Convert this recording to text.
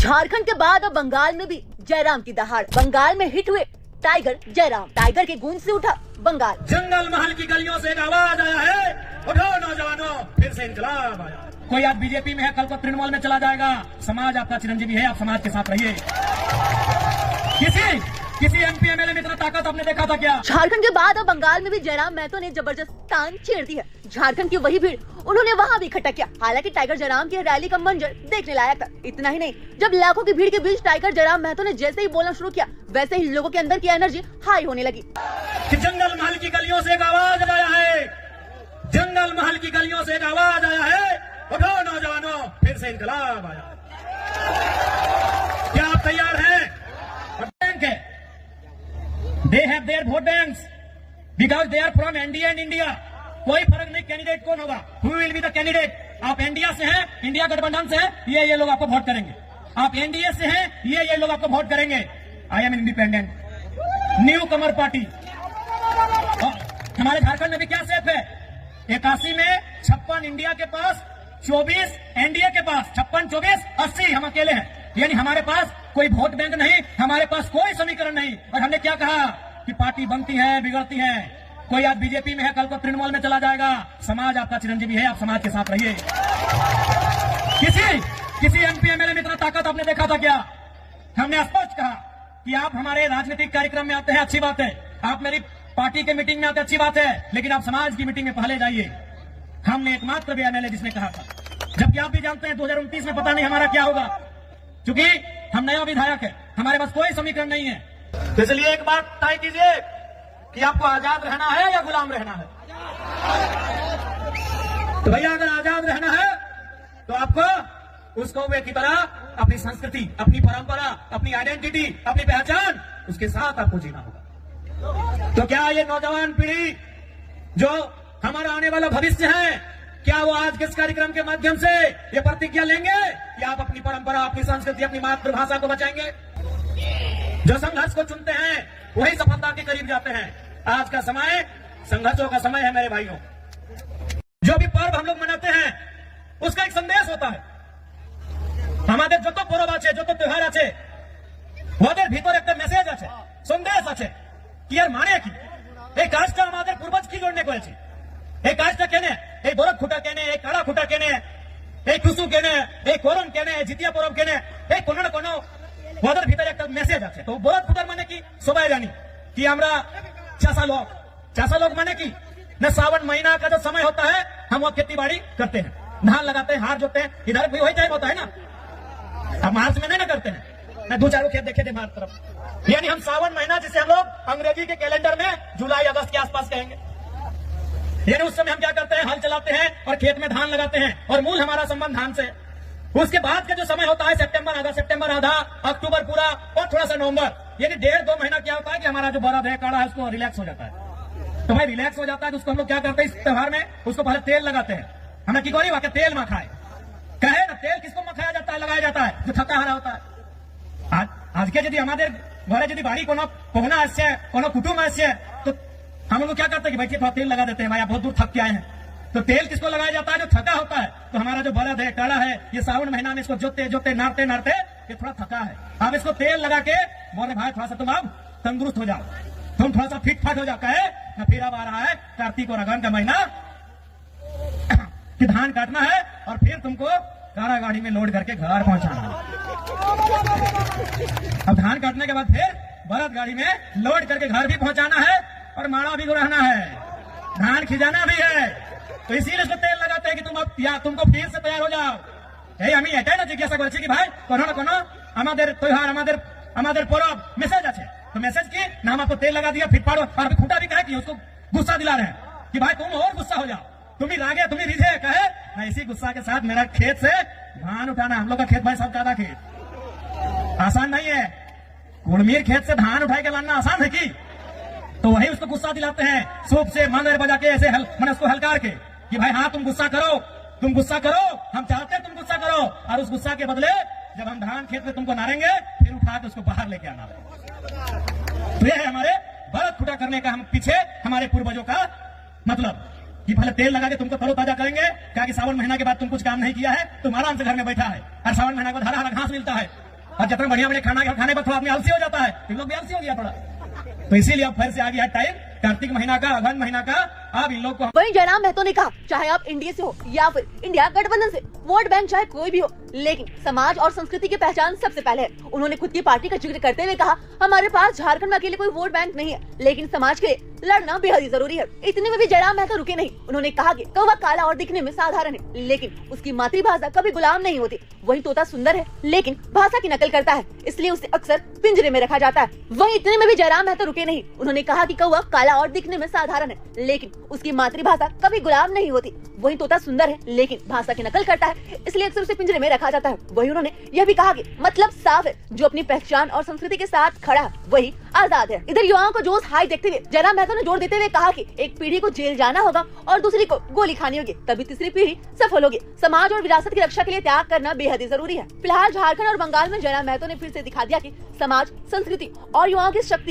झारखंड के बाद अब बंगाल में भी जयराम की दहाड़। बंगाल में हिट हुए टाइगर जयराम। टाइगर के गूंज से उठा बंगाल। जंगल महल की गलियों से एक आवाज आया है, उठो नौजवानों, फिर से इंकलाब आया। कोई आज बीजेपी में है, कल को तृणमूल में चला जाएगा। समाज आपका चिरंजीवी है, आप समाज के साथ रहिए। किसी एमपी एमएलए में इतना ताकत आपने देखा था क्या? झारखंड के बाद अब बंगाल में भी जयराम महतो ने जबरदस्त टांग छेड़ दी है। झारखंड की वही भीड़ उन्होंने वहां भी इकट्ठा किया। हालांकि टाइगर जयराम की रैली का मंजर देखने लायक था। इतना ही नहीं, जब लाखों की भीड़ के बीच टाइगर जयराम महतो ने जैसे ही बोलना शुरू किया, वैसे ही लोगों के अंदर की एनर्जी हाई होने लगी। जंगल महल की गलियों से एक आवाज आया है, जंगल महल की गलियों से एक आवाज आया है, उठो नौजवानों, फिर से इंकलाब आया। क्या आप तैयार हैं? बैंक है, they have their vote banks because they are from NDA and India। कोई फर्क नहीं कैंडिडेट कौन होगा, who will be the candidate। आप इंडिया से हैं, इंडिया गठबंधन से हैं, ये लोग आपको वोट करेंगे। आप एनडीए से हैं, ये लोग आपको वोट करेंगे। I am independent new Qamar party. हमारे झारखंड में भी क्या सेफ है? 81 में 56 इंडिया के पास, 24 एनडीए के पास। 56, 24, 80 हम अकेले हैं। यानी हमारे पास कोई वोट बैंक नहीं, हमारे पास कोई समीकरण नहीं। और हमने क्या कहा कि पार्टी बनती है, बिगड़ती है। कोई आज बीजेपी में है, कल को तृणमूल में चला जाएगा। समाज आपका चिरंजीवी है, आप समाज के साथ रहिए। किसी एमपी एमएलए में इतना ताकत आपने देखा था क्या? हमने स्पष्ट कहा कि आप हमारे राजनीतिक कार्यक्रम में आते हैं, अच्छी बात है। आप मेरी पार्टी के मीटिंग में आते, अच्छी बात है। लेकिन आप समाज की मीटिंग में पहले जाइए। हमने एकमात्र भी एमएलए जिसने कहा था, जबकि आप भी जानते हैं 2029 में पता नहीं हमारा क्या होगा, क्योंकि हम नया विधायक है, हमारे पास कोई समीकरण नहीं है। तो इसलिए एक बात तय कीजिए कि आपको आजाद रहना है या गुलाम रहना है। तो भैया अगर आजाद रहना है तो आपको उस कौवे की तरह अपनी संस्कृति, अपनी परंपरा, अपनी आइडेंटिटी, अपनी पहचान, उसके साथ आपको जीना होगा। तो क्या ये नौजवान पीढ़ी जो हमारा आने वाला भविष्य है, क्या वो आज के इस कार्यक्रम के माध्यम से ये प्रतिज्ञा लेंगे कि आप अपनी परंपरा, अपनी संस्कृति, अपनी मातृभाषा को बचाएंगे? जो संघर्ष को चुनते हैं वही सफलता के करीब जाते हैं। आज का समय संघर्षों का समय है मेरे भाइयों। जो भी पर्व हम लोग मनाते हैं उसका एक संदेश होता है। हमारे जो तो पर्व आछे, जो तो त्योहार आछे, ওদের ভিতরে একটা মেসেজ আছে, সন্দেশ আছে কি আর মানে কি এই কাজটা আমাদের পূর্বজ কি জন্য করেছে, এই কাজটা কেনে, এই বরফ খুঁটা কেনে, এই কাড়া খুঁটা কেনে, এই টুসু কেনে, এই করম কেনে, জিতিয়া পরব কেনে, এই কোনো না কোনো ওদের ভিতরে একটা মেসেজ আছে। তো বরফ খুঁটার মানে কি সবাই জানি कि আমরা चासा लोग माने की न सावन महीना का जो समय होता है हम वो खेती बाड़ी करते हैं, धान लगाते हैं, हार जोते हैं। इधर भी वही टाइम होता है ना, हम मार्च में नहीं ना करते हैं, न दो चारों खेत देखे थे हमारी तरफ। यानी हम सावन महीना जिसे हम लोग अंग्रेजी के कैलेंडर में जुलाई अगस्त के आसपास कहेंगे, यानी उस समय हम क्या करते हैं, हल चलाते हैं और खेत में धान लगाते हैं और मूल हमारा संबंध धान से। उसके बाद का जो समय होता है सितंबर आधा, सितंबर आधा, अक्टूबर पूरा और थोड़ा सा नवंबर, यानी 1.5-2 महीना क्या होता है कि हमारा जो बरद है, काढ़ा है, उसको रिलैक्स हो जाता है। तो भाई रिलैक्स हो जाता है तो उसको हम लोग क्या करते हैं, इस त्योहार में उसको पहले तेल लगाते हैं। हमें की गोरी वाके तेल मखाए कहे ना, तेल किसको मखाया जाता है, लगाया जाता है जो थका हारा होता है। आज के यदि हमारे घरे यदि बाड़ी कोनो पहुना आसे, कोनो कुटुंब आसे, तो हम लोग क्या करते हैं कि भाई थोड़ा तेल लगा देते हैं, भाई आप बहुत दूर थक के आए हैं। तो तेल किसको लगाया जाता है, जो थका होता है। तो हमारा जो बरद है, काढ़ा है, ये सावन महीना में इसको जोते जोते नारते नारते ये थोड़ा थका है। अब इसको तेल लगा के बोले भाई थोड़ा सा तुम अब तंदुरुस्त हो जाओ, तुम थोड़ा सा फिट फाट हो जाओ। कहे ना फिर अब आ रहा है कार्तिक और अगन का महीना कि धान काटना है और फिर तुमको कारा गाड़ी में लोड करके घर पहुंचाना है। अब धान काटने के बाद फिर बरद गाड़ी में लोड करके घर भी पहुंचाना है और माड़ा भी रहना है, धान खिजाना भी है। तो इसीलिए इसको तेल लगाते हैं कि तुम अब या तुमको फिर से तैयार हो जाओ। यही আমি এটাই না জিজ্ঞাসা করছি कि भाई কোনো না কোনো আমাদের त्योहार, আমাদের पर्व मैसेज আছে। तो मैसेज की ना हम आपको तेल लगा दिया फिर पाड़ो और खूंटा भी कहे कि उसको गुस्सा दिला रहे हैं कि भाई तुम और गुस्सा हो जाओ, तुम ही रागे, तुम ही रिझे। कहे ना इसी गुस्सा के साथ मेरा खेत से धान उठाना, हम लोग का खेत भाई सब ज्यादा खेत आसान नहीं है। कुड़मीर खेत से धान उठा के लाना आसान है की? तो वही उसको गुस्सा दिलाते हैं, सूप से मंदिर बजा के ऐसे मैंने उसको हलकार के कि भाई हाँ तुम गुस्सा करो, तुम गुस्सा करो, हम चाहते हैं तुम गुस्सा करो, और उस गुस्सा के बदले जब हम धान खेत में तुमको नारेंगे फिर उठा के उसको बाहर लेके आना। तो यह है हमारे बरद खुटा करने का हम पीछे हमारे पूर्वजों का मतलब कि पहले तेल लगा के तुमको तरोताजा करेंगे। क्या कि सावन महीना के बाद तुम कुछ काम नहीं किया है, तुम आराम से घर में बैठा है और सावन महीना को हरा हरा घास मिलता है, और जितना बढ़िया बढ़िया खाना खाने पर थोड़ा आदमी आलसी हो जाता है, इन लोग भी आलसी हो गया थोड़ा। तो इसीलिए अब फिर से आ गया टाइम कार्तिक महीना का, अगहन महीना का, अब इन लोग को। वहीं जयराम महतो ने कहा, चाहे आप इंडिया से हो या फिर इंडिया गठबंधन से, वोट बैंक चाहे कोई भी हो, लेकिन समाज और संस्कृति की पहचान सबसे पहले है। उन्होंने खुद की पार्टी का जिक्र करते हुए कहा, हमारे पास झारखंड में अकेले कोई वोट बैंक नहीं है, लेकिन समाज के लिए लड़ना बेहद ही जरूरी है। इतने में भी जयराम महतो रुके नहीं। उन्होंने कहा कि कौवा काला और दिखने में साधारण है, लेकिन उसकी मातृभाषा कभी गुलाम नहीं होती। वही तोता सुंदर है, लेकिन भाषा की नकल करता है, इसलिए उसे अक्सर पिंजरे में रखा जाता है। वहीं इतने में भी जयराम महतो रुके नहीं। उन्होंने कहा कि कौवा काला और दिखने में साधारण है, लेकिन उसकी मातृभाषा कभी गुलाम नहीं होती। वही तोता सुंदर है, लेकिन भाषा की नकल करता है, इसलिए अक्सर उसे पिंजरे में रखा जाता है। वही उन्होंने यह भी कहा कि मतलब साफ है, जो अपनी पहचान और संस्कृति के साथ खड़ा है वही आजाद है। इधर युवाओं को जोश हाई देखते हुए जयराम महतो ने जोर देते हुए कहा कि एक पीढ़ी को जेल जाना होगा और दूसरी को गोली खानी होगी, तभी तीसरी पीढ़ी सफल होगी। समाज और विरासत की रक्षा के लिए त्याग करना बेहद ही जरूरी है। फिलहाल झारखंड और बंगाल में जयराम महतो ने फिर से दिखा दिया कि समाज, संस्कृति और युवाओं की शक्ति